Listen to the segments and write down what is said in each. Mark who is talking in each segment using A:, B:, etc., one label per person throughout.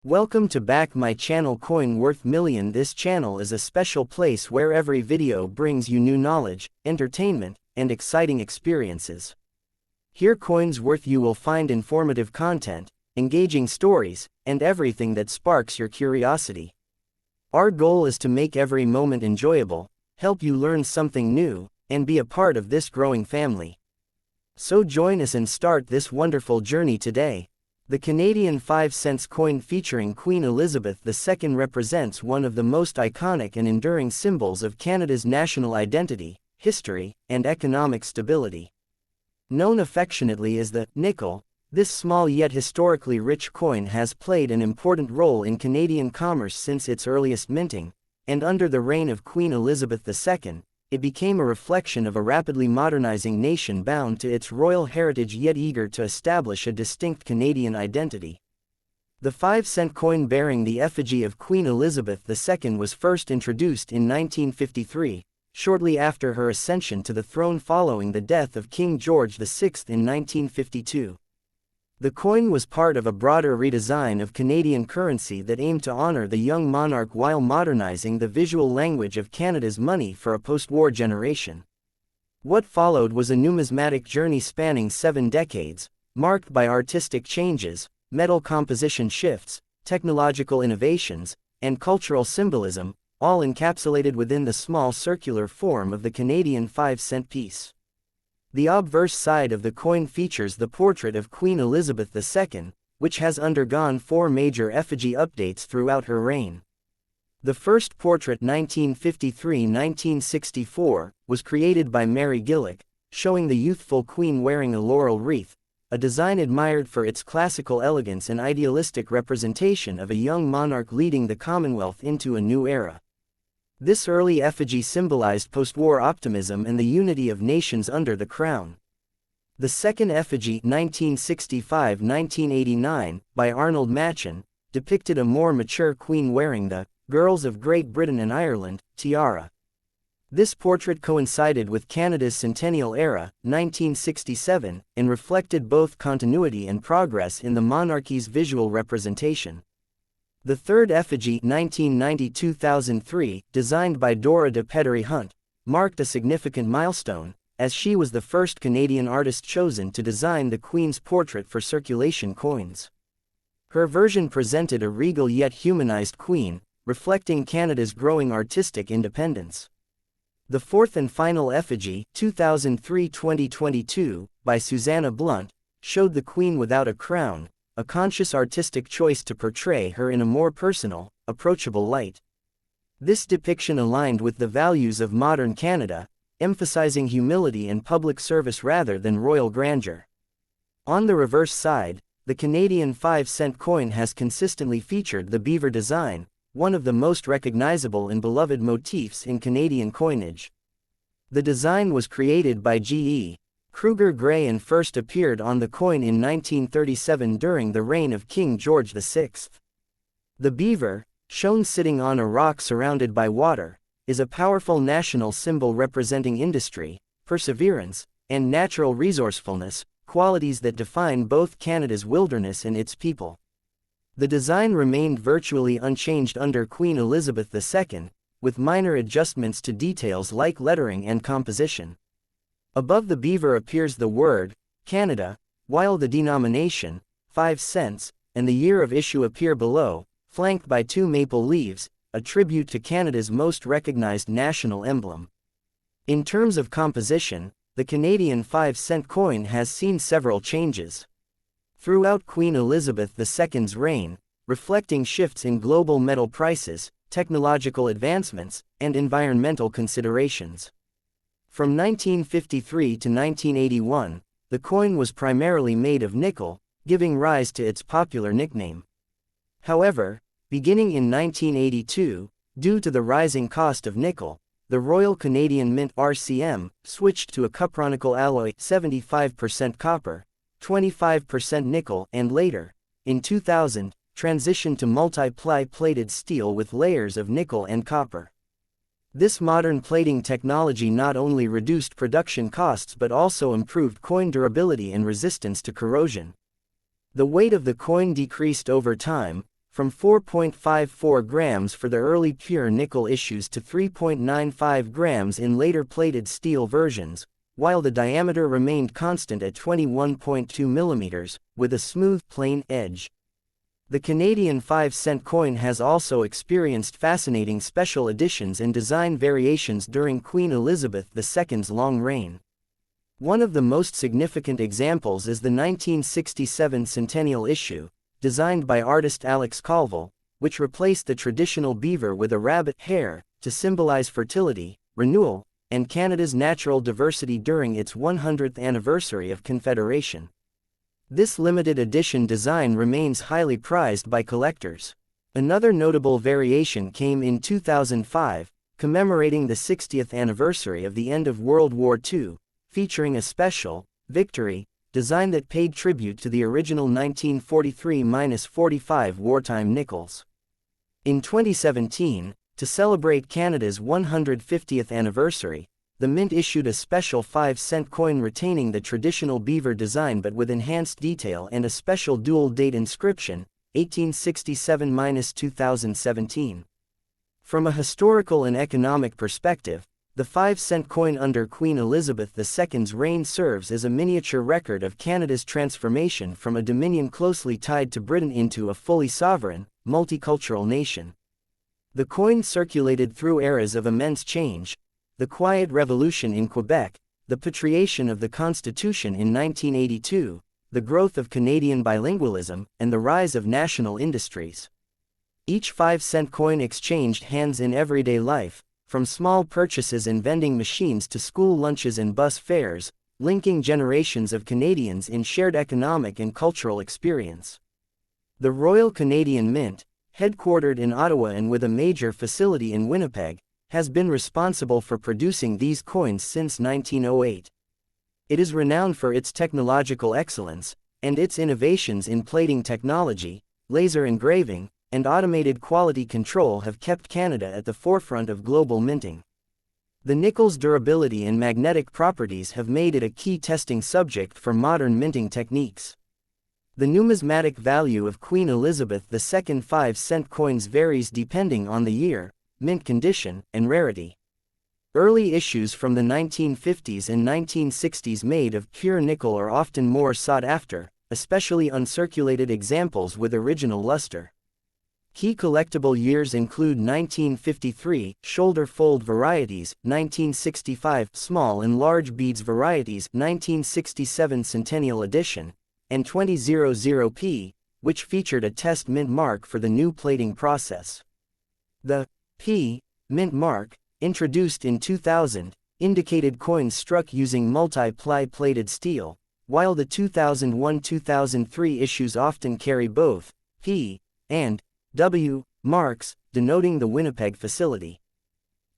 A: Welcome to back my channel Coin Worth Million. This channel is a special place where every video brings you new knowledge, entertainment, and exciting experiences. Here Coins Worth you will find informative content, engaging stories, and everything that sparks your curiosity. Our goal is to make every moment enjoyable, help you learn something new, and be a part of this growing family. So join us and start this wonderful journey today. The Canadian 5-cent coin featuring Queen Elizabeth II represents one of the most iconic and enduring symbols of Canada's national identity, history, and economic stability. Known affectionately as the nickel, this small yet historically rich coin has played an important role in Canadian commerce since its earliest minting, and under the reign of Queen Elizabeth II, it became a reflection of a rapidly modernizing nation bound to its royal heritage yet eager to establish a distinct Canadian identity. The 5-cent coin bearing the effigy of Queen Elizabeth II was first introduced in 1953, shortly after her ascension to the throne following the death of King George VI in 1952. The coin was part of a broader redesign of Canadian currency that aimed to honor the young monarch while modernizing the visual language of Canada's money for a post-war generation. What followed was a numismatic journey spanning 7 decades, marked by artistic changes, metal composition shifts, technological innovations, and cultural symbolism, all encapsulated within the small circular form of the Canadian 5-cent piece. The obverse side of the coin features the portrait of Queen Elizabeth II, which has undergone 4 major effigy updates throughout her reign. The first portrait 1953-1964 was created by Mary Gillick, showing the youthful queen wearing a laurel wreath, a design admired for its classical elegance and idealistic representation of a young monarch leading the Commonwealth into a new era. This early effigy symbolized post-war optimism and the unity of nations under the crown. The second effigy, 1965-1989, by Arnold Machen, depicted a more mature queen wearing the Girls of Great Britain and Ireland tiara. This portrait coincided with Canada's centennial era, 1967, and reflected both continuity and progress in the monarchy's visual representation. The third effigy, 1990-2003, designed by Dora de Pedery Hunt, marked a significant milestone, as she was the first Canadian artist chosen to design the Queen's portrait for circulation coins. Her version presented a regal yet humanized queen, reflecting Canada's growing artistic independence. The fourth and final effigy, 2003-2022, by Susanna Blunt, showed the Queen without a crown, a conscious artistic choice to portray her in a more personal, approachable light. This depiction aligned with the values of modern Canada, emphasizing humility and public service rather than royal grandeur. On the reverse side, the Canadian 5-cent coin has consistently featured the Beaver design, one of the most recognizable and beloved motifs in Canadian coinage. The design was created by G.E. Kruger-Gray and first appeared on the coin in 1937 during the reign of King George VI. The beaver, shown sitting on a rock surrounded by water, is a powerful national symbol representing industry, perseverance, and natural resourcefulness, qualities that define both Canada's wilderness and its people. The design remained virtually unchanged under Queen Elizabeth II, with minor adjustments to details like lettering and composition. Above the beaver appears the word, Canada, while the denomination, 5 cents, and the year of issue appear below, flanked by 2 maple leaves, a tribute to Canada's most recognized national emblem. In terms of composition, the Canadian 5-cent coin has seen several changes throughout Queen Elizabeth II's reign, reflecting shifts in global metal prices, technological advancements, and environmental considerations. From 1953 to 1981, the coin was primarily made of nickel, giving rise to its popular nickname. However, beginning in 1982, due to the rising cost of nickel, the Royal Canadian Mint (RCM) switched to a cupronickel alloy, 75% copper, 25% nickel, and later, in 2000, transitioned to multi-ply plated steel with layers of nickel and copper. This modern plating technology not only reduced production costs but also improved coin durability and resistance to corrosion. The weight of the coin decreased over time, from 4.54 grams for the early pure nickel issues to 3.95 grams in later plated steel versions, while the diameter remained constant at 21.2 millimeters, with a smooth, plain edge. The Canadian 5-cent coin has also experienced fascinating special editions and design variations during Queen Elizabeth II's long reign. One of the most significant examples is the 1967 centennial issue, designed by artist Alex Colville, which replaced the traditional beaver with a rabbit hare, to symbolize fertility, renewal, and Canada's natural diversity during its 100th anniversary of Confederation. This limited edition design remains highly prized by collectors. Another notable variation came in 2005, commemorating the 60th anniversary of the end of World War II, featuring a special, Victory, design that paid tribute to the original 1943-45 wartime nickels. In 2017, to celebrate Canada's 150th anniversary, the Mint issued a special 5-cent coin retaining the traditional beaver design but with enhanced detail and a special dual-date inscription, 1867-2017. From a historical and economic perspective, the 5-cent coin under Queen Elizabeth II's reign serves as a miniature record of Canada's transformation from a dominion closely tied to Britain into a fully sovereign, multicultural nation. The coin circulated through eras of immense change: the Quiet Revolution in Quebec, the patriation of the Constitution in 1982, the growth of Canadian bilingualism, and the rise of national industries. Each 5-cent coin exchanged hands in everyday life, from small purchases in vending machines to school lunches and bus fares, linking generations of Canadians in shared economic and cultural experience. The Royal Canadian Mint, headquartered in Ottawa and with a major facility in Winnipeg, has been responsible for producing these coins since 1908. It is renowned for its technological excellence, and its innovations in plating technology, laser engraving, and automated quality control have kept Canada at the forefront of global minting. The nickel's durability and magnetic properties have made it a key testing subject for modern minting techniques. The numismatic value of Queen Elizabeth II 5-cent coins varies depending on the year, mint condition, and rarity. Early issues from the 1950s and 1960s made of pure nickel are often more sought after, especially uncirculated examples with original luster. Key collectible years include 1953, shoulder fold varieties, 1965, small and large beads varieties, 1967 Centennial Edition, and 2000P, which featured a test mint mark for the new plating process. The P mint mark, introduced in 2000, indicated coins struck using multi-ply plated steel, while the 2001-2003 issues often carry both P and W marks, denoting the Winnipeg facility.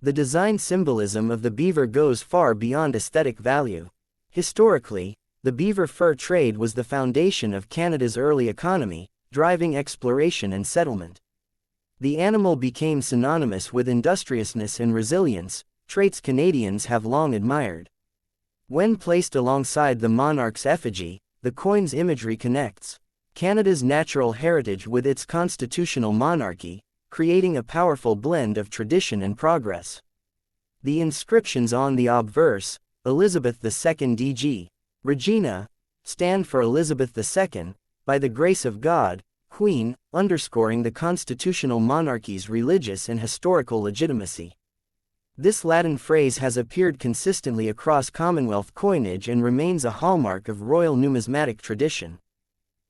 A: The design symbolism of the beaver goes far beyond aesthetic value. Historically, the beaver fur trade was the foundation of Canada's early economy, driving exploration and settlement. The animal became synonymous with industriousness and resilience, traits Canadians have long admired. When placed alongside the monarch's effigy, the coin's imagery connects Canada's natural heritage with its constitutional monarchy, creating a powerful blend of tradition and progress. The inscriptions on the obverse, Elizabeth II D.G. Regina, stand for Elizabeth II, by the grace of God, Queen, underscoring the constitutional monarchy's religious and historical legitimacy. This Latin phrase has appeared consistently across Commonwealth coinage and remains a hallmark of royal numismatic tradition.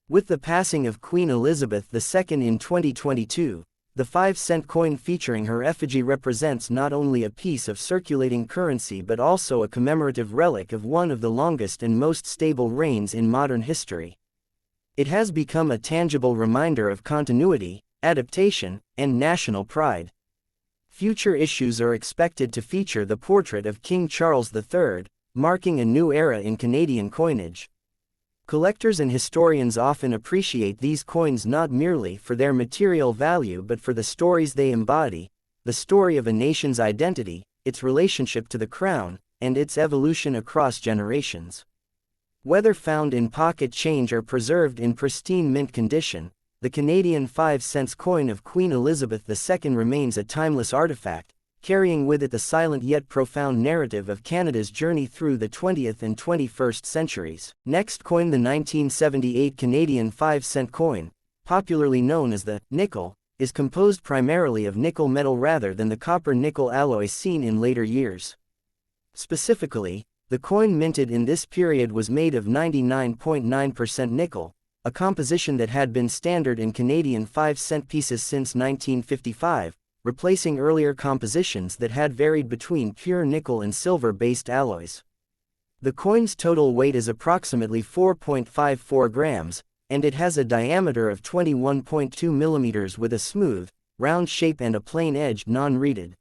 A: With the passing of Queen Elizabeth II in 2022, the 5-cent coin featuring her effigy represents not only a piece of circulating currency but also a commemorative relic of one of the longest and most stable reigns in modern history. It has become a tangible reminder of continuity, adaptation, and national pride. Future issues are expected to feature the portrait of King Charles III, marking a new era in Canadian coinage. Collectors and historians often appreciate these coins not merely for their material value but for the stories they embody, the story of a nation's identity, its relationship to the crown, and its evolution across generations. Whether found in pocket change or preserved in pristine mint condition, the Canadian 5-cent coin of Queen Elizabeth II remains a timeless artifact, carrying with it the silent yet profound narrative of Canada's journey through the 20th and 21st centuries. Next coin, the 1978 Canadian 5-cent coin, popularly known as the nickel, is composed primarily of nickel metal rather than the copper-nickel alloy seen in later years. Specifically, the coin minted in this period was made of 99.9% nickel, a composition that had been standard in Canadian 5-cent pieces since 1955, replacing earlier compositions that had varied between pure nickel and silver-based alloys. The coin's total weight is approximately 4.54 grams, and it has a diameter of 21.2 millimeters with a smooth, round shape and a plain-edged non-reeded.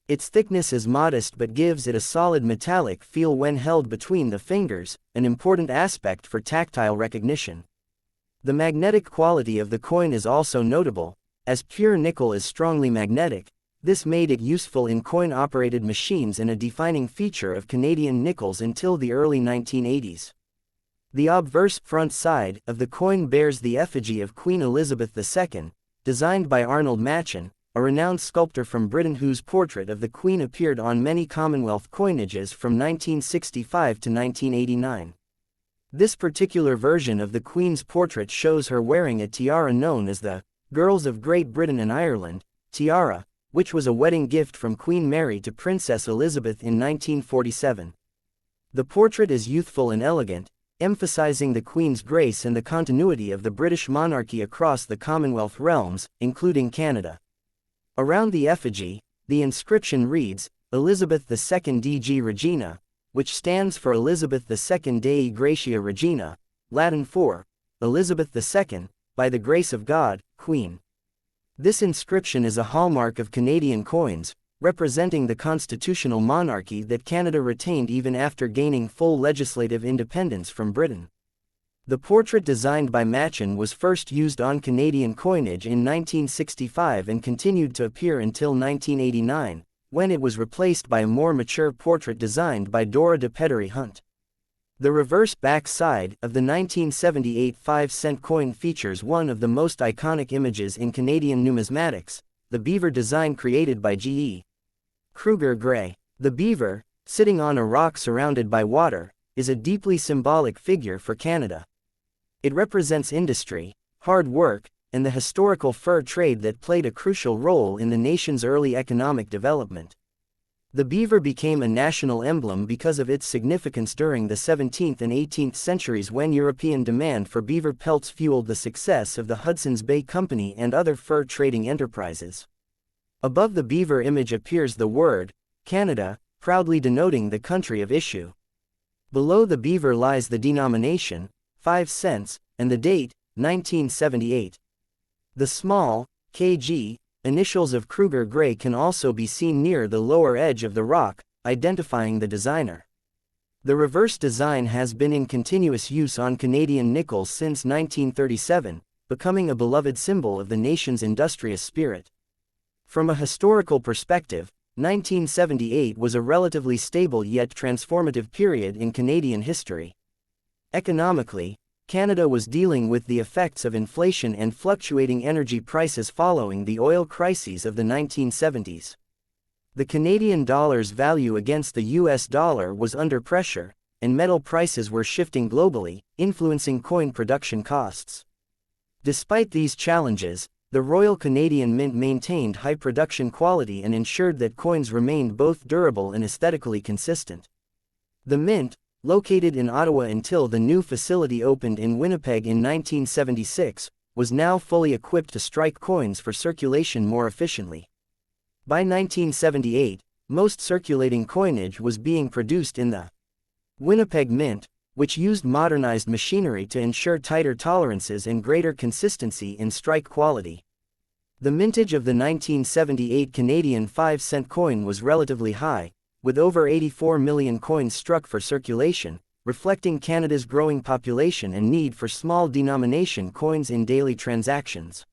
A: Its thickness is modest but gives it a solid metallic feel when held between the fingers, an important aspect for tactile recognition. The magnetic quality of the coin is also notable, as pure nickel is strongly magnetic. This made it useful in coin-operated machines and a defining feature of Canadian nickels until the early 1980s. The obverse front side of the coin bears the effigy of Queen Elizabeth II, designed by Arnold Machen, a renowned sculptor from Britain whose portrait of the Queen appeared on many Commonwealth coinages from 1965 to 1989. This particular version of the Queen's portrait shows her wearing a tiara known as the Girls of Great Britain and Ireland tiara, which was a wedding gift from Queen Mary to Princess Elizabeth in 1947. The portrait is youthful and elegant, emphasizing the Queen's grace and the continuity of the British monarchy across the Commonwealth realms, including Canada. Around the effigy, the inscription reads, Elizabeth II DG Regina, which stands for Elizabeth II Dei Gratia Regina, Latin for Elizabeth II, by the grace of God, Queen. This inscription is a hallmark of Canadian coins, representing the constitutional monarchy that Canada retained even after gaining full legislative independence from Britain. The portrait designed by Machen was first used on Canadian coinage in 1965 and continued to appear until 1989, when it was replaced by a more mature portrait designed by Dora de Pedery Hunt. The reverse back side of the 1978 5-cent coin features one of the most iconic images in Canadian numismatics, the Beaver design created by G.E. Kruger-Gray. The Beaver, sitting on a rock surrounded by water, is a deeply symbolic figure for Canada. It represents industry, hard work, and the historical fur trade that played a crucial role in the nation's early economic development. The beaver became a national emblem because of its significance during the 17th and 18th centuries when European demand for beaver pelts fueled the success of the Hudson's Bay Company and other fur trading enterprises. Above the beaver image appears the word, Canada, proudly denoting the country of issue. Below the beaver lies the denomination, 5 cents, and the date, 1978. The small, kg, initials of Kruger-Gray can also be seen near the lower edge of the rock, identifying the designer. The reverse design has been in continuous use on Canadian nickels since 1937, becoming a beloved symbol of the nation's industrious spirit. From a historical perspective, 1978 was a relatively stable yet transformative period in Canadian history. Economically, Canada was dealing with the effects of inflation and fluctuating energy prices following the oil crises of the 1970s. The Canadian dollar's value against the US dollar was under pressure, and metal prices were shifting globally, influencing coin production costs. Despite these challenges, the Royal Canadian Mint maintained high production quality and ensured that coins remained both durable and aesthetically consistent. The Mint, located in Ottawa until the new facility opened in Winnipeg in 1976, was now fully equipped to strike coins for circulation more efficiently. By 1978, most circulating coinage was being produced in the Winnipeg Mint, which used modernized machinery to ensure tighter tolerances and greater consistency in strike quality. The mintage of the 1978 Canadian 5-cent coin was relatively high, with over 84 million coins struck for circulation, reflecting Canada's growing population and need for small denomination coins in daily transactions.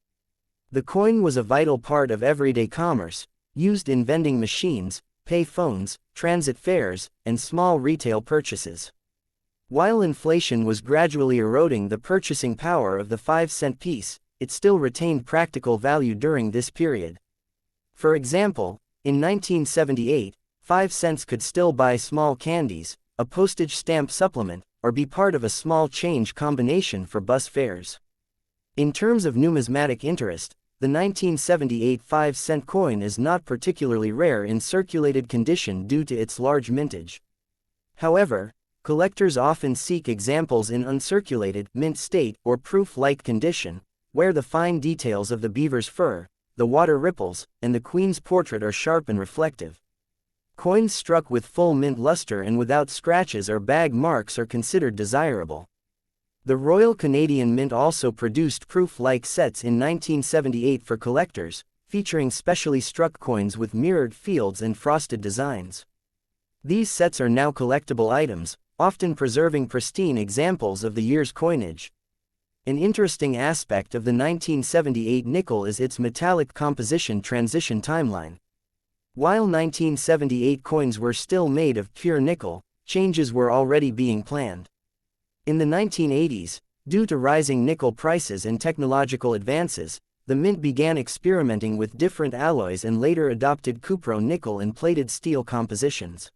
A: The coin was a vital part of everyday commerce, used in vending machines, pay phones, transit fares, and small retail purchases. While inflation was gradually eroding the purchasing power of the 5-cent piece, it still retained practical value during this period. For example, in 1978, 5 cents could still buy small candies, a postage stamp supplement, or be part of a small change combination for bus fares. In terms of numismatic interest, the 1978 5-cent coin is not particularly rare in circulated condition due to its large mintage. However, collectors often seek examples in uncirculated, mint state, or proof-like condition, where the fine details of the beaver's fur, the water ripples, and the queen's portrait are sharp and reflective. Coins struck with full mint luster and without scratches or bag marks are considered desirable. The Royal Canadian Mint also produced proof-like sets in 1978 for collectors, featuring specially struck coins with mirrored fields and frosted designs. These sets are now collectible items, often preserving pristine examples of the year's coinage. An interesting aspect of the 1978 nickel is its metallic composition transition timeline. While 1978 coins were still made of pure nickel, changes were already being planned. In the 1980s, due to rising nickel prices and technological advances, the mint began experimenting with different alloys and later adopted cupro-nickel and plated steel compositions.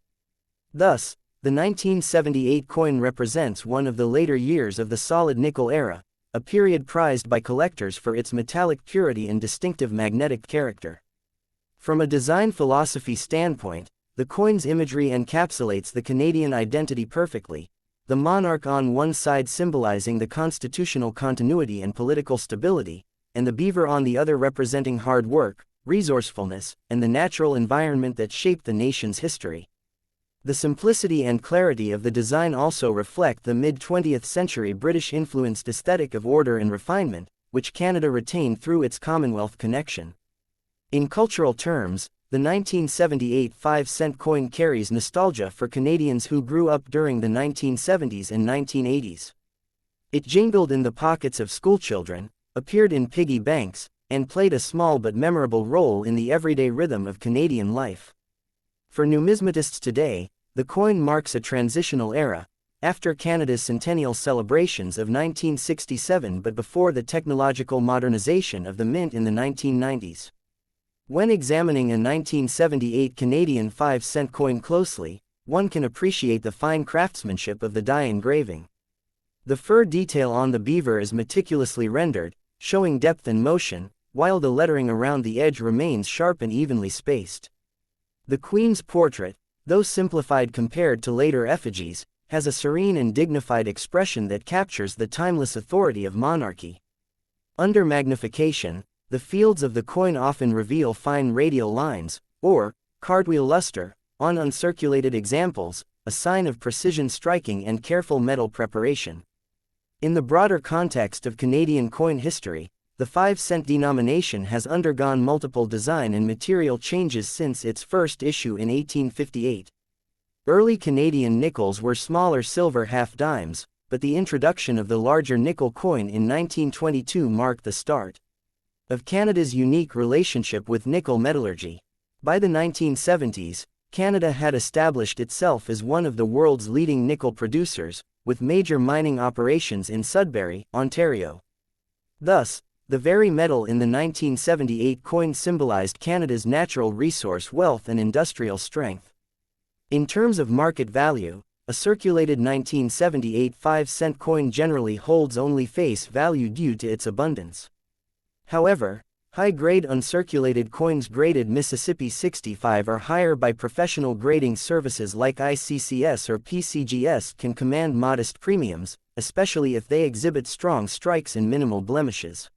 A: Thus, the 1978 coin represents one of the later years of the solid nickel era, a period prized by collectors for its metallic purity and distinctive magnetic character. From a design philosophy standpoint, the coin's imagery encapsulates the Canadian identity perfectly, the monarch on one side symbolizing the constitutional continuity and political stability, and the beaver on the other representing hard work, resourcefulness, and the natural environment that shaped the nation's history. The simplicity and clarity of the design also reflect the mid-20th century British-influenced aesthetic of order and refinement, which Canada retained through its Commonwealth connection. In cultural terms, the 1978 5-cent coin carries nostalgia for Canadians who grew up during the 1970s and 1980s. It jingled in the pockets of schoolchildren, appeared in piggy banks, and played a small but memorable role in the everyday rhythm of Canadian life. For numismatists today, the coin marks a transitional era, after Canada's centennial celebrations of 1967 but before the technological modernization of the mint in the 1990s. When examining a 1978 Canadian 5-cent coin closely, one can appreciate the fine craftsmanship of the die engraving. The fur detail on the beaver is meticulously rendered, showing depth and motion, while the lettering around the edge remains sharp and evenly spaced. The Queen's portrait, though simplified compared to later effigies, has a serene and dignified expression that captures the timeless authority of monarchy. Under magnification, the fields of the coin often reveal fine radial lines, or cartwheel luster, on uncirculated examples, a sign of precision striking and careful metal preparation. In the broader context of Canadian coin history, the 5-cent denomination has undergone multiple design and material changes since its first issue in 1858. Early Canadian nickels were smaller silver half-dimes, but the introduction of the larger nickel coin in 1922 marked the start of Canada's unique relationship with nickel metallurgy. By the 1970s, Canada had established itself as one of the world's leading nickel producers, with major mining operations in Sudbury, Ontario. Thus, the very metal in the 1978 coin symbolized Canada's natural resource wealth and industrial strength. In terms of market value, a circulated 1978 5-cent coin generally holds only face value due to its abundance. However, high-grade uncirculated coins graded Mississippi 65 or higher by professional grading services like ICCS or PCGS can command modest premiums, especially if they exhibit strong strikes and minimal blemishes.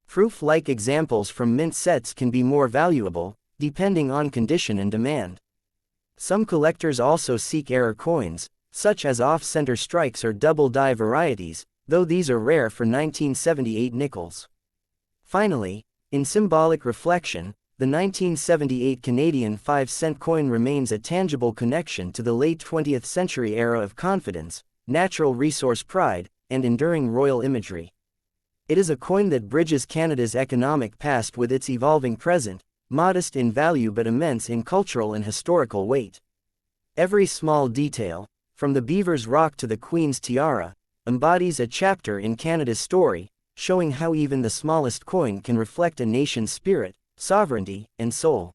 A: Proof-like examples from mint sets can be more valuable, depending on condition and demand. Some collectors also seek error coins, such as off-center strikes or double-die varieties, though these are rare for 1978 nickels. Finally, in symbolic reflection, the 1978 Canadian 5-cent coin remains a tangible connection to the late 20th century era of confidence, natural resource pride, and enduring royal imagery. It is a coin that bridges Canada's economic past with its evolving present, modest in value but immense in cultural and historical weight. Every small detail, from the beaver's rock to the Queen's tiara, embodies a chapter in Canada's story, showing how even the smallest coin can reflect a nation's spirit, sovereignty, and soul.